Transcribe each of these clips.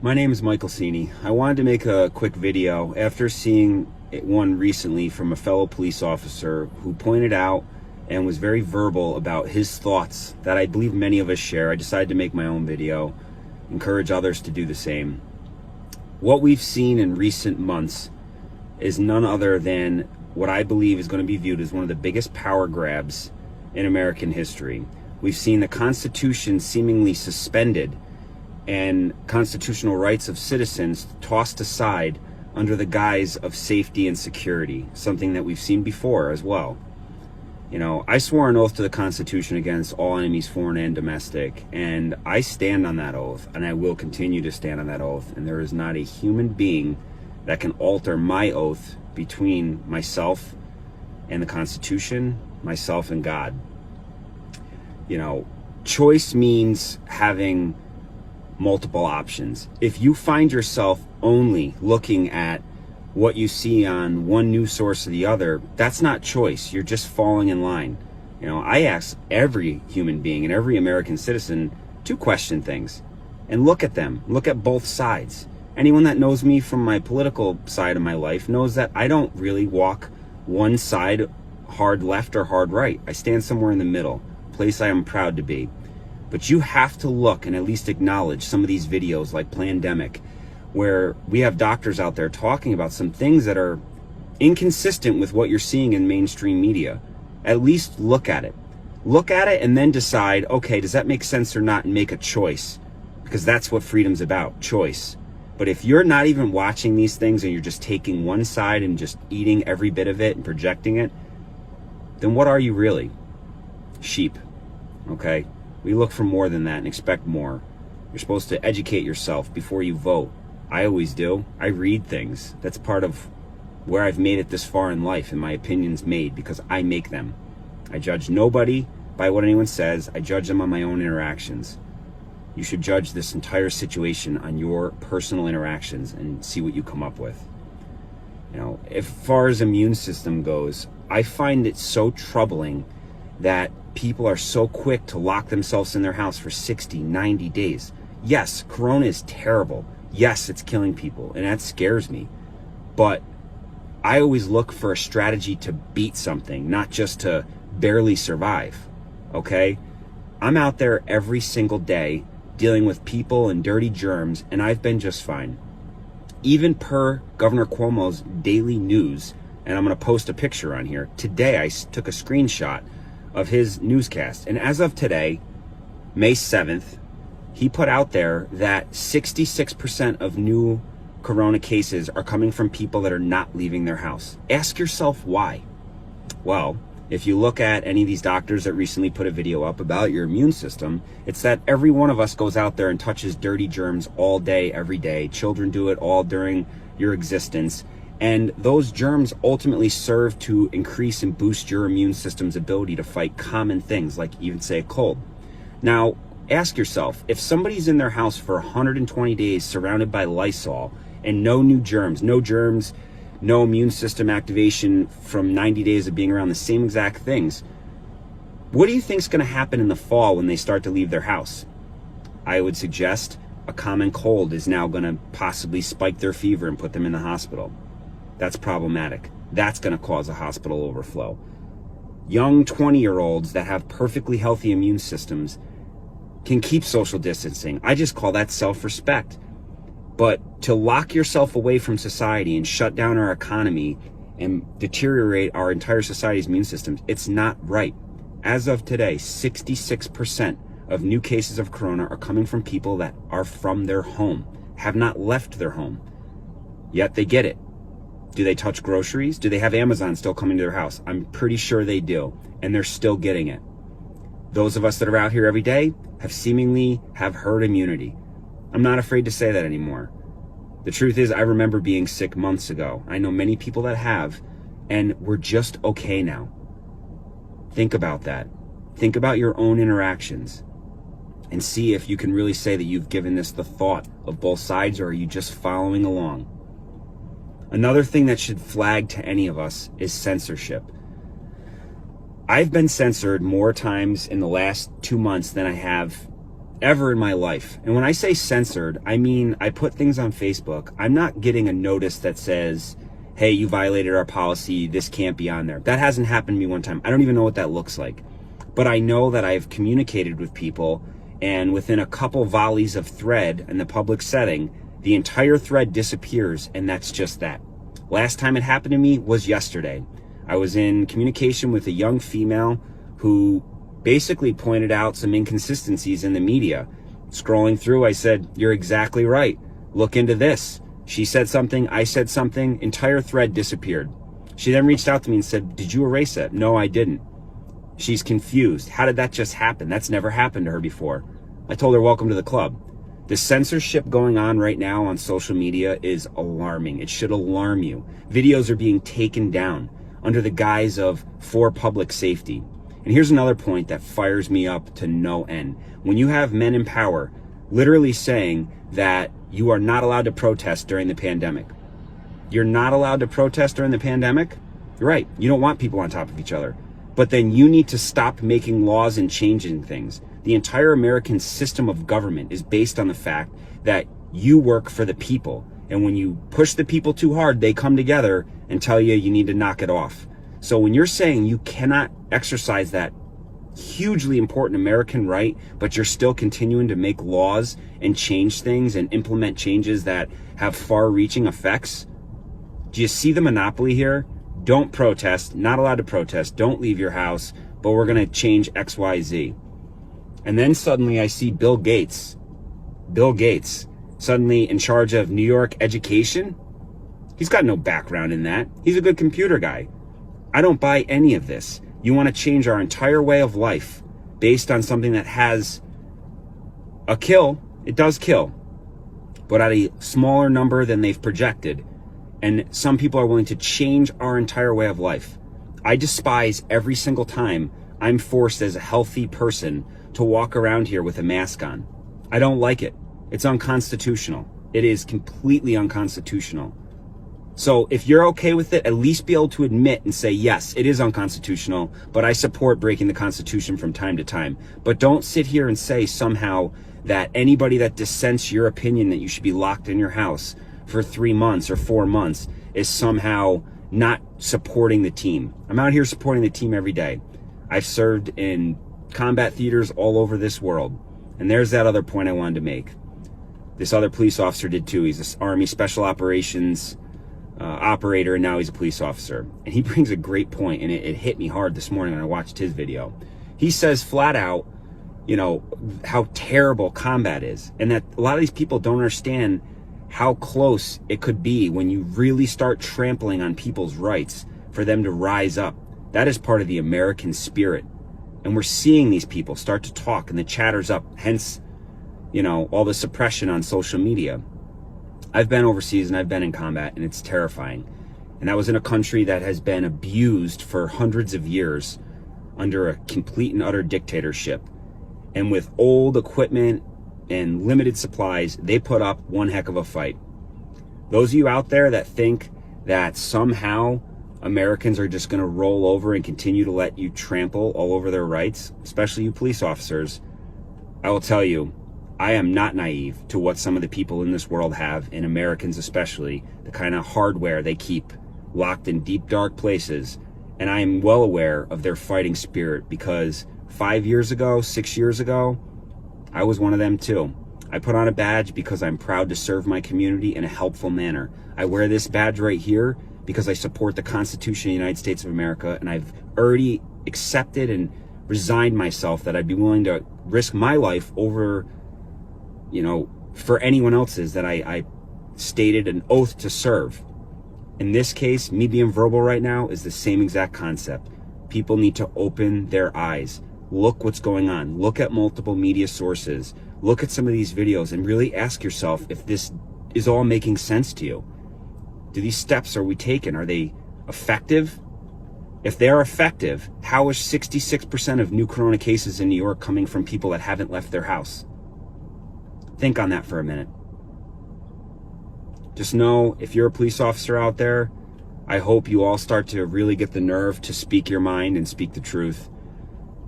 My name is Michael Cini. I wanted to make a quick video after seeing one recently from a fellow police officer who pointed out and was very verbal about his thoughts that I believe many of us share. I decided to make my own video, encourage others to do the same. What we've seen in recent months is none other than what I believe is going to be viewed as one of the biggest power grabs in American history. We've seen the Constitution seemingly suspended and constitutional rights of citizens tossed aside under the guise of safety and security, something that we've seen before as well. You know, I swore an oath to the Constitution against all enemies, foreign and domestic, and I stand on that oath, and I will continue to stand on that oath, and there is not a human being that can alter my oath between myself and the Constitution, myself and God. You know, choice means having multiple options. If you find yourself only looking at what you see on one news source or the other, that's not choice. You're just falling in line. You know, I ask every human being and every American citizen to question things and look at them, look at both sides. Anyone that knows me from my political side of my life knows that I don't really walk one side hard left or hard right. I stand somewhere in the middle, a place I am proud to be. But you have to look and at least acknowledge some of these videos like Plandemic, where we have doctors out there talking about some things that are inconsistent with what you're seeing in mainstream media. At least look at it. Look at it and then decide, okay, does that make sense or not, and make a choice. Because that's what freedom's about, choice. But if you're not even watching these things and you're just taking one side and just eating every bit of it and projecting it, then what are you really? Sheep, okay? We look for more than that and expect more. You're supposed to educate yourself before you vote. I always do. I read things. That's part of where I've made it this far in life, and my opinions made because I make them. I judge nobody by what anyone says. I judge them on my own interactions. You should judge this entire situation on your personal interactions and see what you come up with. You know, as far as immune system goes, I find it so troubling that people are so quick to lock themselves in their house for 60, 90 days. Yes, Corona is terrible. Yes, it's killing people, and that scares me. But I always look for a strategy to beat something, not just to barely survive, okay? I'm out there every single day dealing with people and dirty germs, and I've been just fine. Even per Governor Cuomo's daily news, and I'm going to post a picture on here, today I took a screenshot of his newscast. And as of today, May 7th, he put out there that 66% of new Corona cases are coming from people that are not leaving their house. Ask yourself why. Well, if you look at any of these doctors that recently put a video up about your immune system, it's that every one of us goes out there and touches dirty germs all day, every day. Children do it all during your existence. And those germs ultimately serve to increase and boost your immune system's ability to fight common things, like even say a cold. Now, ask yourself, if somebody's in their house for 120 days surrounded by Lysol and no new germs, no immune system activation from 90 days of being around the same exact things, what do you think is going to happen in the fall when they start to leave their house? I would suggest a common cold is now going to possibly spike their fever and put them in the hospital. That's problematic. That's going to cause a hospital overflow. Young 20-year-olds that have perfectly healthy immune systems can keep social distancing. I just call that self-respect. But to lock yourself away from society and shut down our economy and deteriorate our entire society's immune systems, it's not right. As of today, 66% of new cases of Corona are coming from people that are from their home, have not left their home, yet they get it. Do they touch groceries? Do they have Amazon still coming to their house? I'm pretty sure they do, and they're still getting it. Those of us that are out here every day have herd immunity. I'm not afraid to say that anymore. The truth is, I remember being sick months ago. I know many people that have, and we're just okay now. Think about that. Think about your own interactions and see if you can really say that you've given this the thought of both sides, or are you just following along? Another thing that should flag to any of us is censorship. I've been censored more times in the last 2 months than I have ever in my life. And when I say censored, I mean I put things on Facebook. I'm not getting a notice that says, hey, you violated our policy, this can't be on there. That hasn't happened to me one time. I don't even know what that looks like. But I know that I've communicated with people, and within a couple volleys of thread in the public setting, the entire thread disappears, and that's just that. Last time it happened to me was yesterday. I was in communication with a young female who basically pointed out some inconsistencies in the media. Scrolling through, I said, you're exactly right. Look into this. She said something, I said something, entire thread disappeared. She then reached out to me and said, did you erase it? No, I didn't. She's confused. How did that just happen? That's never happened to her before. I told her, welcome to the club. The censorship going on right now on social media is alarming. It should alarm you. Videos are being taken down under the guise of for public safety. And here's another point that fires me up to no end. When you have men in power literally saying that you are not allowed to protest during the pandemic. You're not allowed to protest during the pandemic? You're right. You don't want people on top of each other. But then you need to stop making laws and changing things. The entire American system of government is based on the fact that you work for the people. And when you push the people too hard, they come together and tell you you need to knock it off. So when you're saying you cannot exercise that hugely important American right, but you're still continuing to make laws and change things and implement changes that have far-reaching effects, do you see the monopoly here? Don't protest, not allowed to protest, don't leave your house, but we're going to change X, Y, Z. And then suddenly I see Bill Gates, suddenly in charge of New York education. He's got no background in that. He's a good computer guy. I don't buy any of this. You want to change our entire way of life based on something that has a kill. It does kill, but at a smaller number than they've projected. And some people are willing to change our entire way of life. I despise every single time I'm forced as a healthy person to walk around here with a mask on. I don't like it. It's unconstitutional. It is completely unconstitutional. So if you're okay with it, at least be able to admit and say, yes, it is unconstitutional, but I support breaking the Constitution from time to time. But don't sit here and say somehow that anybody that dissents your opinion that you should be locked in your house for 3 months or 4 months is somehow not supporting the team. I'm out here supporting the team every day. I've served in combat theaters all over this world. And there's that other point I wanted to make. This other police officer did too. He's an Army Special Operations operator, and now he's a police officer. And he brings a great point, and it hit me hard this morning when I watched his video. He says flat out, you know, how terrible combat is, and that a lot of these people don't understand how close it could be when you really start trampling on people's rights for them to rise up. That is part of the American spirit. And we're seeing these people start to talk, and the chatter's up, hence, you know, all the suppression on social media. I've been overseas and I've been in combat, and it's terrifying. And that was in a country that has been abused for hundreds of years under a complete and utter dictatorship. And with old equipment and limited supplies, they put up one heck of a fight. Those of you out there that think that somehow Americans are just going to roll over and continue to let you trample all over their rights, especially you police officers, I will tell you, I am not naive to what some of the people in this world have, and Americans especially, the kind of hardware they keep locked in deep, dark places. And I am well aware of their fighting spirit, because 5 years ago, 6 years ago, I was one of them too. I put on a badge because I'm proud to serve my community in a helpful manner. I wear this badge right here because I support the Constitution of the United States of America, and I've already accepted and resigned myself that I'd be willing to risk my life over, you know, for anyone else's that I stated an oath to serve. In this case, me being verbal right now is the same exact concept. People need to open their eyes. Look what's going on. Look at multiple media sources. Look at some of these videos and really ask yourself if this is all making sense to you. Do these steps are we taking? Are they effective? If they are effective, how is 66% of new corona cases in New York coming from people that haven't left their house? Think on that for a minute. Just know, if you're a police officer out there, I hope you all start to really get the nerve to speak your mind and speak the truth.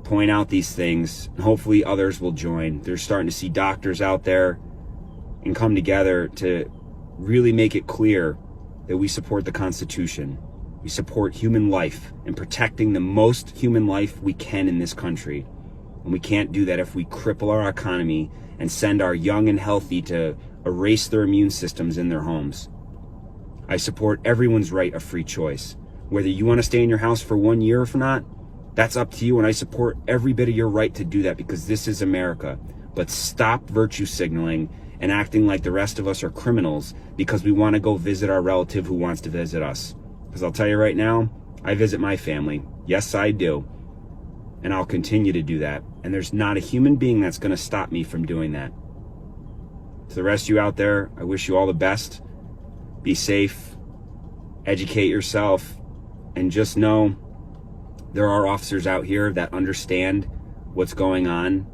point out these things, and hopefully others will join. They're starting to see doctors out there and come together to really make it clear that we support the Constitution. We support human life and protecting the most human life we can in this country. And we can't do that if we cripple our economy and send our young and healthy to erase their immune systems in their homes. I support everyone's right of free choice. Whether you want to stay in your house for 1 year or not, that's up to you, and I support every bit of your right to do that because this is America. But stop virtue signaling and acting like the rest of us are criminals because we want to go visit our relative who wants to visit us. Because I'll tell you right now, I visit my family. Yes, I do. And I'll continue to do that. And there's not a human being that's going to stop me from doing that. To the rest of you out there, I wish you all the best. Be safe, educate yourself, and just know there are officers out here that understand what's going on,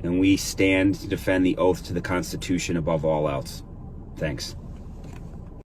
and we stand to defend the oath to the Constitution above all else. Thanks.